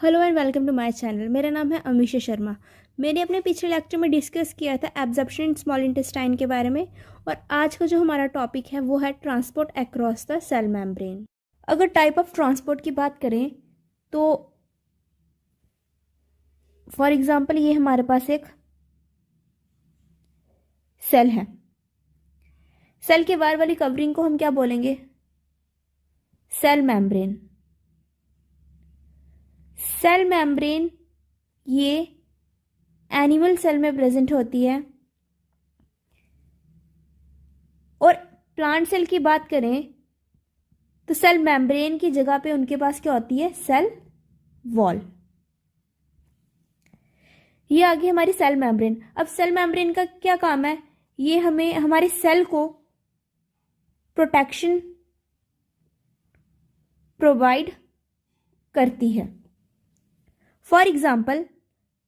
Hello and welcome to my channel. मेरा नाम है अमीशा शर्मा। मैंने अपने पिछले लेक्चर में डिस्कस किया था एब्जॉर्प्शन इन स्मॉल इंटेस्टाइन के बारे में, और आज का जो हमारा टॉपिक है वो है transport across the cell membrane. अगर टाइप ऑफ ट्रांसपोर्ट की बात करें तो फॉर एग्जांपल ये हमारे पास एक सेल है। सेल के बाहर वाली कवरिंग को हम क्या बोलेंगे? Cell membrane. सेल मेम्ब्रेन ये एनिमल सेल में प्रेजेंट होती है, और प्लांट सेल की बात करें तो सेल मेम्ब्रेन की जगह पे उनके पास क्या होती है? Cell wall. ये आ गई हमारी सेल मेम्ब्रेन। अब सेल मेम्ब्रेन का क्या काम है? ये हमें हमारे सेल को प्रोटेक्शन प्रोवाइड करती है। फॉर एग्जाम्पल,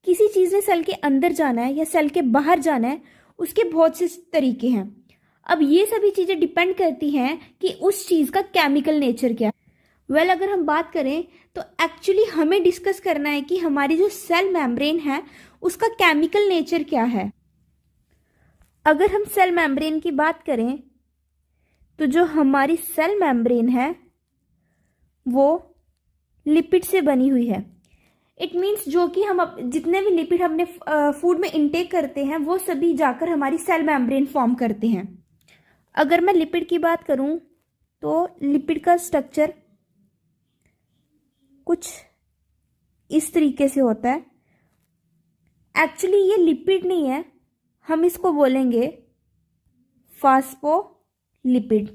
किसी चीज ने सेल के अंदर जाना है या सेल के बाहर जाना है, उसके बहुत से तरीके हैं। अब ये सभी चीजें डिपेंड करती हैं कि उस चीज का केमिकल नेचर क्या है। अगर हम बात करें तो एक्चुअली हमें डिस्कस करना है कि हमारी जो सेल मेम्ब्रेन है उसका केमिकल नेचर क्या है। अगर हम सेल मेम्ब्रेन की बात करें तो जो हमारी सेल मेम्ब्रेन है वो लिपिड से बनी हुई है। इट मीन्स जो कि हम जितने भी लिपिड हमने फूड में इनटेक करते हैं वो सभी जाकर हमारी सेल मेम्ब्रेन फॉर्म करते हैं। अगर मैं लिपिड की बात करूं तो लिपिड का स्ट्रक्चर कुछ इस तरीके से होता है। एक्चुअली ये लिपिड नहीं है, हम इसको बोलेंगे फास्फोलिपिड।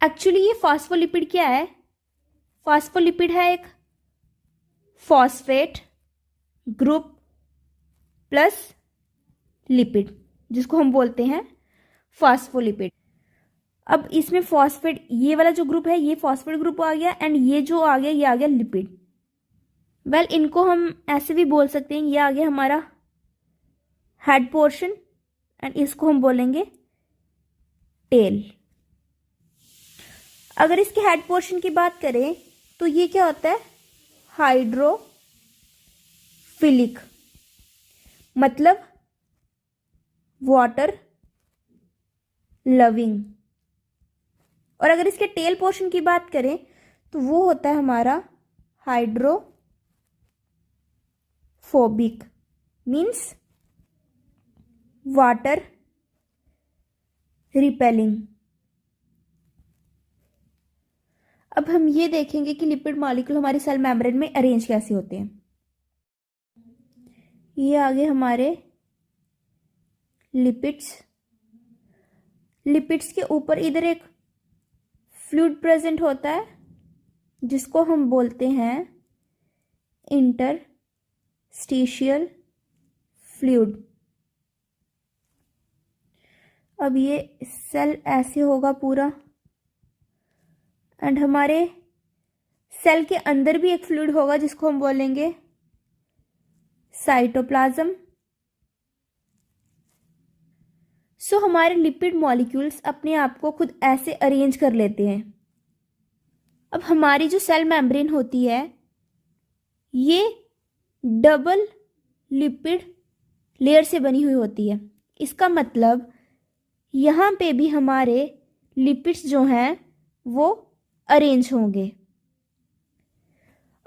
एक्चुअली ये फास्फोलिपिड क्या है? फास्फोलिपिड है एक फॉस्फेट ग्रुप प्लस लिपिड, जिसको हम बोलते हैं फास्फोलिपिड। अब इसमें फॉस्फेट, ये वाला जो ग्रुप है ये फॉस्फेट ग्रुप आ गया, एंड ये जो आ गया ये आ गया लिपिड। इनको हम ऐसे भी बोल सकते हैं, ये आ गया हमारा हेड पोर्शन, एंड इसको हम बोलेंगे टेल। अगर इसके हेड पोर्शन की बात करें तो ये क्या होता है? हाइड्रोफिलिक, मतलब वाटर लविंग। और अगर इसके टेल पोर्शन की बात करें तो वो होता है हमारा हाइड्रोफोबिक, मीन्स वाटर रिपेलिंग। अब हम ये देखेंगे कि लिपिड मॉलिक्यूल हमारे सेल मेम्ब्रेन में अरेंज कैसे होते हैं। ये आगे हमारे लिपिड्स। लिपिड्स के ऊपर इधर एक फ्लूइड प्रेजेंट होता है जिसको हम बोलते हैं इंटरस्टिशियल फ्लूइड। अब ये सेल ऐसे होगा पूरा, एंड हमारे सेल के अंदर भी एक फ्लूइड होगा जिसको हम बोलेंगे साइटोप्लाज्म। सो हमारे लिपिड मॉलिक्यूल्स अपने आप को खुद ऐसे अरेंज कर लेते हैं। अब हमारी जो सेल मेम्ब्रेन होती है ये डबल लिपिड लेयर से बनी हुई होती है। इसका मतलब यहाँ पे भी हमारे लिपिड्स जो हैं वो अरेंज होंगे।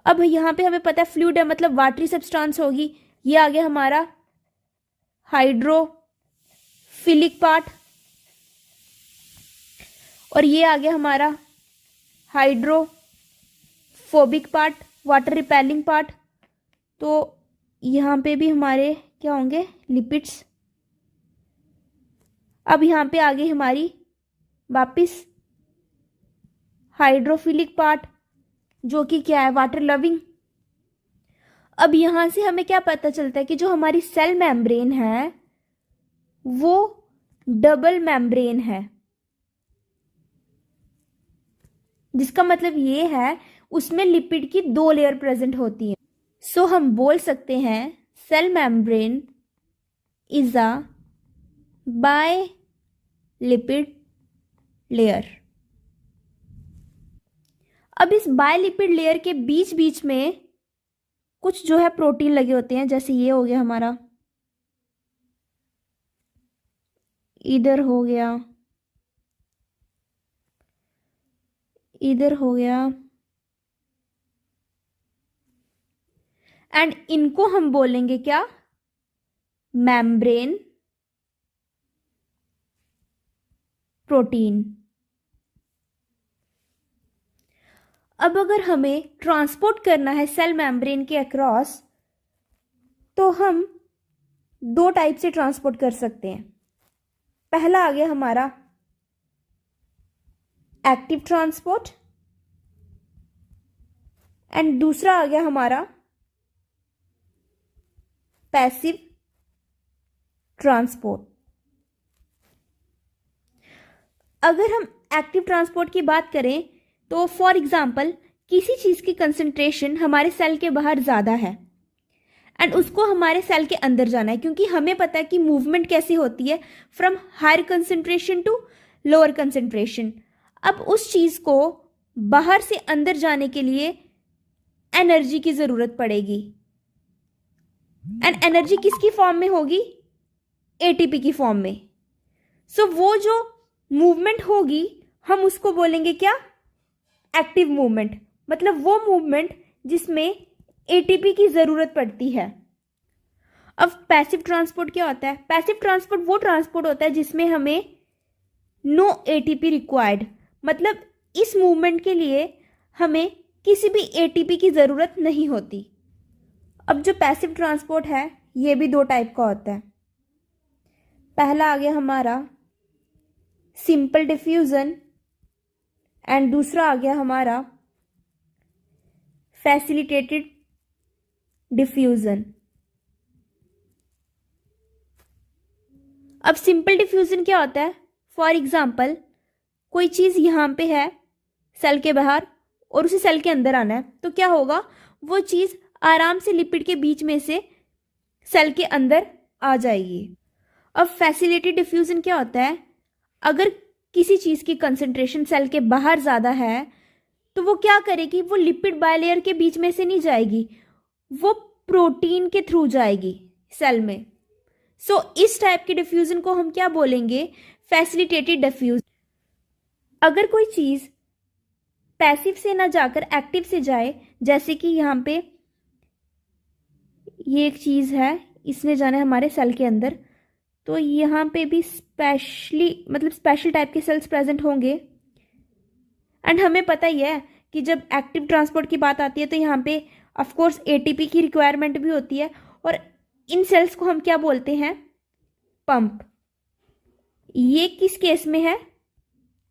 अब यहाँ पे हमें पता है फ्लूइड है मतलब वाटरी सब्सटेंस होगी। ये आ गया हमारा हाइड्रोफिलिक पार्ट, और ये आ गया हमारा hydrophobic part, water repelling part. तो यहाँ पे भी हमारे क्या होंगे? लिपिड्स। अब यहाँ पे आ गई हमारी वापिस हाइड्रोफिलिक पार्ट जो कि क्या है? Water loving. अब यहां से हमें क्या पता चलता है कि जो हमारी सेल मेम्ब्रेन है वो डबल मेम्ब्रेन है, जिसका मतलब ये है उसमें लिपिड की 2 लेयर प्रेजेंट होती है। सो हम बोल सकते हैं cell membrane is a bi lipid layer. अब इस बायलिपिड लेयर के बीच बीच में कुछ जो है प्रोटीन लगे होते हैं, जैसे ये हो गया हमारा, इधर हो गया, इधर हो गया, एंड इनको हम बोलेंगे क्या, मेम्ब्रेन प्रोटीन। अब अगर हमें ट्रांसपोर्ट करना है सेल मेम्ब्रेन के अक्रॉस, तो हम दो टाइप से ट्रांसपोर्ट कर सकते हैं। पहला आ गया हमारा एक्टिव ट्रांसपोर्ट, एंड दूसरा आ गया हमारा पैसिव ट्रांसपोर्ट। अगर हम एक्टिव ट्रांसपोर्ट की बात करें तो फॉर एग्जाम्पल किसी चीज की कंसंट्रेशन हमारे सेल के बाहर ज्यादा है एंड उसको हमारे सेल के अंदर जाना है, क्योंकि हमें पता है कि मूवमेंट कैसी होती है, from higher concentration to lower concentration. अब उस चीज को बाहर से अंदर जाने के लिए एनर्जी की जरूरत पड़ेगी, एंड एनर्जी किसकी फॉर्म में होगी, एटीपी की फॉर्म में। सो वो जो मूवमेंट होगी हम उसको बोलेंगे क्या, एक्टिव मूवमेंट, मतलब वो मूवमेंट जिसमें एटीपी की जरूरत पड़ती है। अब पैसिव ट्रांसपोर्ट क्या होता है, पैसिव ट्रांसपोर्ट वो ट्रांसपोर्ट होता है जिसमें हमें नो एटीपी रिक्वायर्ड, मतलब इस मूवमेंट के लिए हमें किसी भी एटीपी की जरूरत नहीं होती। अब जो पैसिव ट्रांसपोर्ट है ये भी दो टाइप का होता है। पहला आ गया हमारा सिंपल डिफ्यूजन, एंड दूसरा आ गया हमारा फैसिलिटेटेड डिफ्यूजन। अब सिंपल डिफ्यूजन क्या होता है, फॉर एग्जाम्पल कोई चीज यहां पे है सेल के बाहर और उसे सेल के अंदर आना है, तो क्या होगा, वो चीज आराम से लिपिड के बीच में से सेल के अंदर आ जाएगी। अब फैसिलिटेटेड डिफ्यूजन क्या होता है, अगर किसी चीज की कंसंट्रेशन सेल के बाहर ज्यादा है तो वो क्या करेगी, वो लिपिड बायलेयर के बीच में से नहीं जाएगी, वो प्रोटीन के थ्रू जाएगी सेल में। सो इस टाइप के डिफ्यूजन को हम क्या बोलेंगे, फैसिलिटेटेड डिफ्यूजन। अगर कोई चीज पैसिव से ना जाकर एक्टिव से जाए, जैसे कि यहाँ पे ये एक चीज है, इसने जाना है हमारे सेल के अंदर, तो यहाँ पे भी स्पेशल टाइप के सेल्स प्रेजेंट होंगे। एंड हमें पता ही है कि जब एक्टिव ट्रांसपोर्ट की बात आती है तो यहाँ पे ऑफ कोर्स एटीपी की रिक्वायरमेंट भी होती है, और इन सेल्स को हम क्या बोलते हैं, पंप। ये किस केस में है,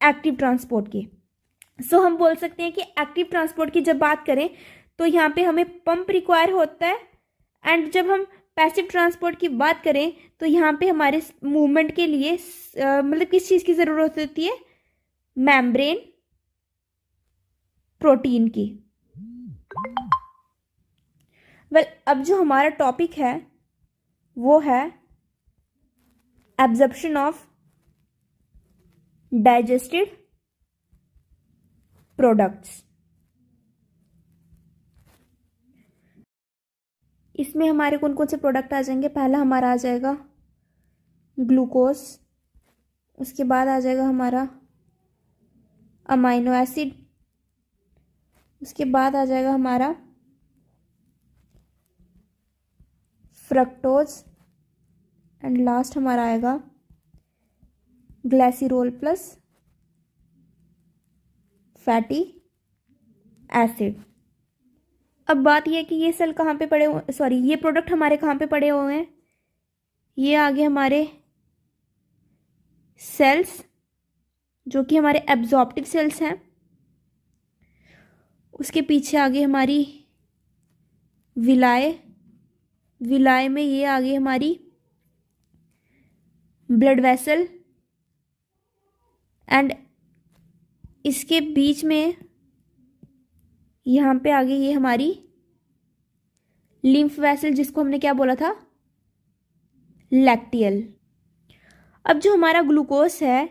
एक्टिव ट्रांसपोर्ट की। सो हम बोल सकते हैं कि एक्टिव ट्रांसपोर्ट की जब बात करें तो यहाँ पे हमें पंप रिक्वायर होता है, एंड जब हम पैसिव ट्रांसपोर्ट की बात करें तो यहाँ पे हमारे मूवमेंट के लिए मतलब किस चीज़ की ज़रूरत होती है, मेम्ब्रेन प्रोटीन की। अब जो हमारा टॉपिक है वो है एब्जॉर्प्शन ऑफ डाइजेस्टेड प्रोडक्ट्स। इसमें हमारे कौन कौन से प्रोडक्ट आ जाएंगे, पहला हमारा आ जाएगा ग्लूकोज, उसके बाद आ जाएगा हमारा अमाइनो एसिड, उसके बाद आ जाएगा हमारा फ्रक्टोज, एंड लास्ट हमारा आएगा ग्लाइसिरोल प्लस फैटी एसिड। अब बात यह है कि ये सेल कहाँ पे पड़े हुए, सॉरी ये प्रोडक्ट हमारे कहाँ पे पड़े हुए हैं, ये आगे हमारे सेल्स जो कि हमारे एब्जॉर्प्टिव सेल्स हैं, उसके पीछे आगे हमारी विलाय, विलाय में ये आगे हमारी ब्लड वेसल, एंड इसके बीच में यहाँ पे आगे ये हमारी लिम्फ वेसल, जिसको हमने क्या बोला था, लैक्टियल। अब जो हमारा ग्लूकोज है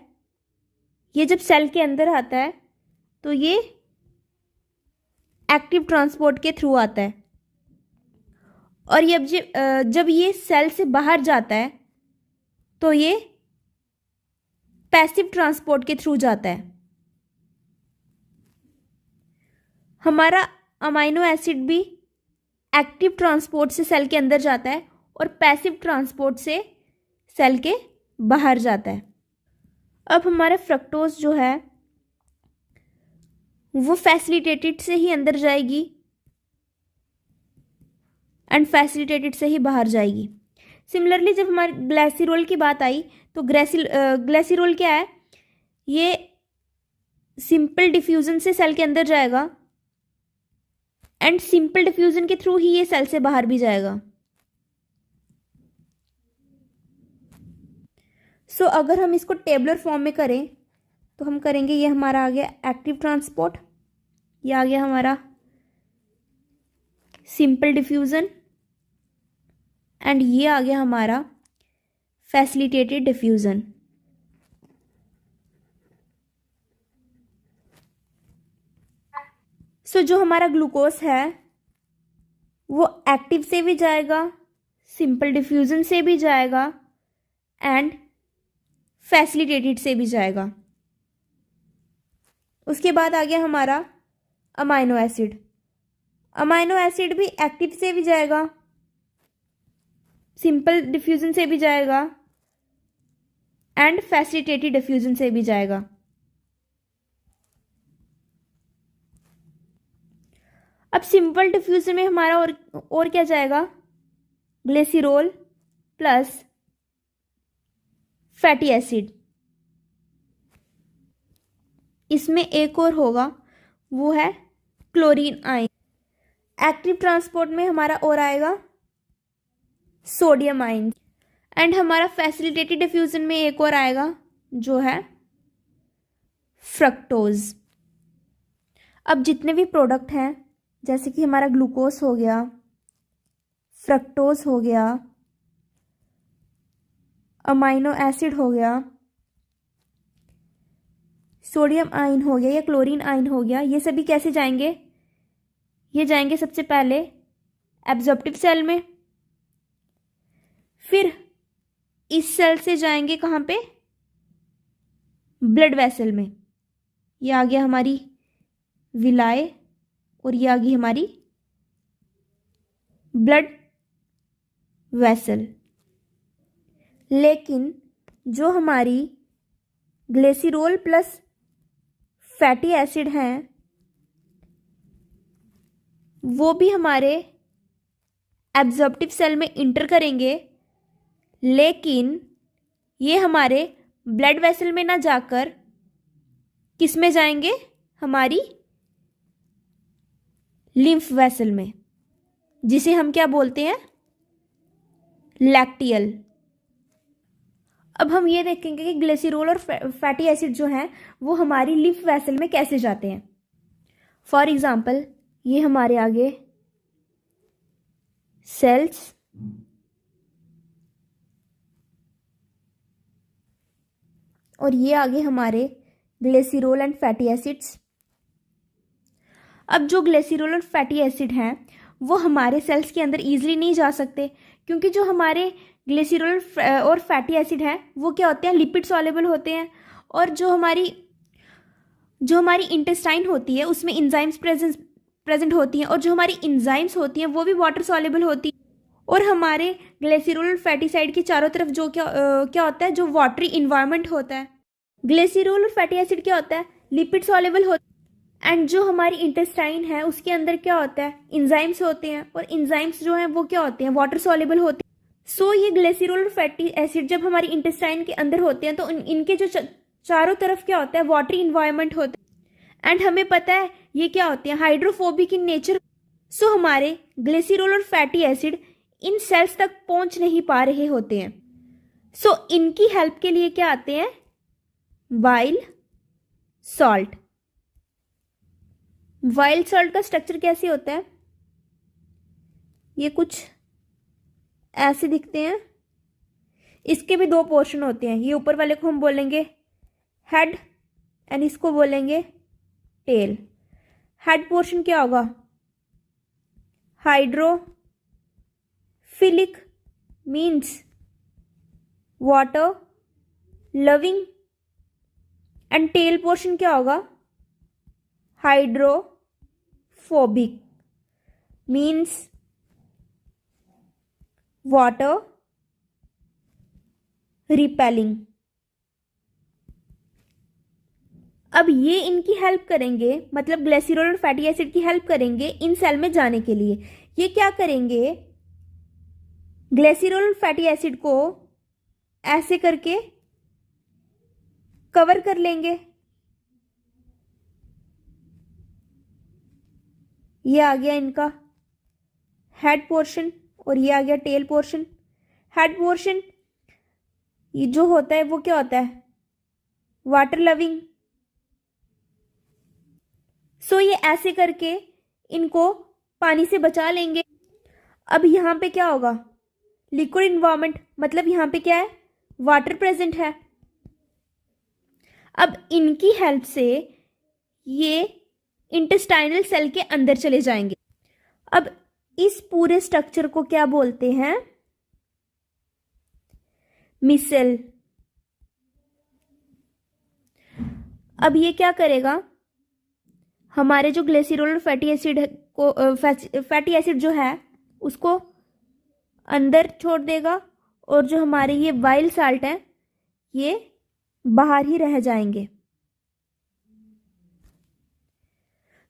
ये जब सेल के अंदर आता है तो ये एक्टिव ट्रांसपोर्ट के थ्रू आता है, और जब ये सेल से बाहर जाता है तो ये पैसिव ट्रांसपोर्ट के थ्रू जाता है। हमारा अमाइनो एसिड भी एक्टिव ट्रांसपोर्ट से सेल के अंदर जाता है और पैसिव ट्रांसपोर्ट से सेल के बाहर जाता है। अब हमारा फ्रक्टोज जो है वो फैसिलिटेटेड से ही अंदर जाएगी एंड फैसिलिटेटेड से ही बाहर जाएगी। सिमिलरली जब हमारे ग्लिसरॉल की बात आई तो ग्लिसरॉल क्या है, ये सिंपल डिफ्यूजन से सेल के अंदर जाएगा एंड सिंपल डिफ्यूजन के थ्रू ही ये सेल से बाहर भी जाएगा। सो अगर हम इसको टेबलर फॉर्म में करें तो हम करेंगे, ये हमारा आ गया एक्टिव ट्रांसपोर्ट, ये आ गया हमारा सिंपल डिफ्यूजन एंड ये आ गया हमारा फैसिलिटेटेड डिफ्यूजन। सो जो हमारा ग्लूकोज है वो एक्टिव से भी जाएगा, सिंपल डिफ्यूजन से भी जाएगा एंड फैसिलिटेटेड से भी जाएगा। उसके बाद आ गया हमारा अमाइनो एसिड। अमाइनो एसिड भी एक्टिव से भी जाएगा, सिंपल डिफ्यूजन से भी जाएगा एंड फैसिलिटेटेड डिफ्यूजन से भी जाएगा। अब सिंपल डिफ्यूजन में हमारा और क्या जाएगा, ग्लिसरॉल प्लस फैटी एसिड। इसमें एक और होगा, वो है क्लोरीन आयन। एक्टिव ट्रांसपोर्ट में हमारा और आएगा सोडियम आयन एंड हमारा फैसिलिटेटेड डिफ्यूजन में एक और आएगा जो है फ्रक्टोज। अब जितने भी प्रोडक्ट हैं जैसे कि हमारा ग्लूकोज हो गया, फ्रक्टोज हो गया, अमाइनो एसिड हो गया, सोडियम आयन हो गया या क्लोरीन आयन हो गया, ये सभी कैसे जाएंगे, ये जाएंगे सबसे पहले एब्जॉर्प्टिव सेल में, फिर इस सेल से जाएंगे कहाँ पे, ब्लड वेसल में। ये आ गया हमारी विलाय और ये आ गई हमारी ब्लड वेसल। लेकिन जो हमारी ग्लिसरॉल प्लस फैटी एसिड हैं वो भी हमारे एब्जॉर्प्टिव सेल में इंटर करेंगे, लेकिन ये हमारे ब्लड वेसल में ना जाकर किस में जाएंगे, हमारी लिम्फ वेसल में, जिसे हम क्या बोलते हैं, लैक्टियल। अब हम ये देखेंगे कि ग्लिसरॉल और फैटी एसिड जो हैं वो हमारी लिम्फ वेसल में कैसे जाते हैं। फॉर एग्जांपल ये हमारे आगे सेल्स और ये आगे हमारे ग्लिसरॉल एंड फैटी एसिड्स। अब जो ग्लिसरॉल और फैटी एसिड हैं वो हमारे सेल्स के अंदर ईजिली नहीं जा सकते, क्योंकि जो हमारे ग्लिसरॉल और फैटी एसिड हैं वो क्या होते हैं, लिपिड सॉल्युबल होते हैं, और जो हमारी इंटेस्टाइन होती है उसमें इंजाइम्स प्रेजेंट होती हैं, और जो हमारी इंजाइम्स होती हैं वो भी वाटर सॉल्युबल होती है। और हमारे ग्लिसरॉल और फैटी साइड के चारों तरफ जो क्या होता है, जो वाटरी इन्वायरमेंट होता है। ग्लिसरॉल और फैटी एसिड क्या होता है, लिपिड सॉल्युबल होता है, एंड जो हमारी इंटेस्टाइन है उसके अंदर क्या होता है, इंजाइम्स होते हैं, और इंजाइम्स जो हैं वो क्या होते हैं, वाटर सॉल्युबल होते हैं। सो ये ग्लिसरॉल और फैटी एसिड जब हमारी इंटेस्टाइन के अंदर होते हैं तो इनके जो चारों तरफ क्या होता है, वाटरी इन्वायरमेंट होता है, एंड हमें पता है ये क्या होते हैं, हाइड्रोफोबिक इन नेचर। सो हमारे ग्लिसरॉल और फैटी एसिड इन सेल्स तक पहुंच नहीं पा रहे होते हैं। सो इनकी हेल्प के लिए क्या आते हैं, वाइल सॉल्ट। वाइल्ड सॉल्ट का स्ट्रक्चर कैसे होता है, ये कुछ ऐसे दिखते हैं। इसके भी दो पोर्शन होते हैं, ये ऊपर वाले को हम बोलेंगे हेड एंड इसको बोलेंगे टेल। हेड पोर्शन क्या होगा, hydrophilic means water loving, and tail portion क्या होगा, हाइड्रोफोबिक मीन्स वाटर रिपेलिंग। अब ये इनकी हेल्प करेंगे, मतलब ग्लिसरॉल और फैटी एसिड की हेल्प करेंगे इन सेल में जाने के लिए। ये क्या करेंगे, ग्लिसरॉल और फैटी एसिड को ऐसे करके कवर कर लेंगे। ये आ गया इनका हेड पोर्शन और ये आ गया टेल पोर्शन। हेड पोर्शन ये जो होता है वो क्या होता है, वाटर लविंग। सो ये ऐसे करके इनको पानी से बचा लेंगे। अब यहां पे क्या होगा, लिक्विड इन्वायरमेंट, मतलब यहां पे क्या है, वाटर प्रेजेंट है। अब इनकी हेल्प से ये इंटेस्टाइनल सेल के अंदर चले जाएंगे। अब इस पूरे स्ट्रक्चर को क्या बोलते हैं, मिसेल। अब ये क्या करेगा, हमारे जो ग्लिसरॉल और फैटी एसिड को फैटी एसिड जो है उसको अंदर छोड़ देगा और जो हमारे ये वाइल साल्ट है ये बाहर ही रह जाएंगे।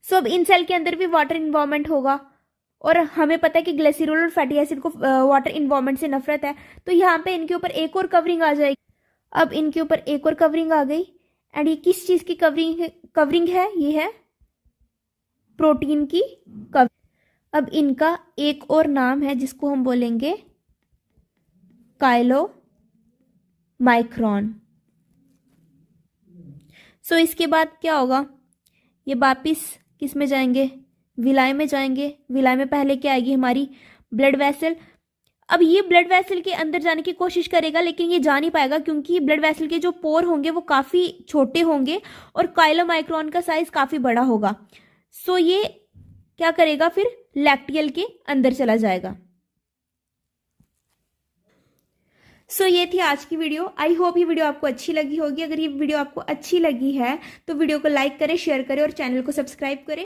सो अब इन सेल के अंदर भी वाटर इन्वायरमेंट होगा और हमें पता है कि ग्लिसरॉल और फैटी एसिड को वाटर इन्वायरमेंट से नफरत है, तो यहाँ पे इनके ऊपर एक और कवरिंग आ जाएगी। अब इनके ऊपर एक और कवरिंग आ गई, एंड ये किस चीज की कवरिंग है, ये है प्रोटीन की कवरिंग। अब इनका एक और नाम है जिसको हम बोलेंगे काइलोमाइक्रॉन। सो इसके बाद क्या होगा, ये वापिस किस में जाएंगे, विलाय में जाएंगे। विलाय में पहले क्या आएगी, हमारी ब्लड वेसल। अब ये ब्लड वेसल के अंदर जाने की कोशिश करेगा लेकिन ये जा नहीं पाएगा क्योंकि ब्लड वेसल के जो पोर होंगे वो काफी छोटे होंगे और काइलोमाइक्रॉन का साइज काफी बड़ा होगा। सो ये क्या करेगा, फिर लैक्टियल के अंदर चला जाएगा। सो ये थी आज की वीडियो। आई होप ये वीडियो आपको अच्छी लगी होगी। अगर ये वीडियो आपको अच्छी लगी है तो वीडियो को लाइक करें, शेयर करें और चैनल को सब्सक्राइब करें।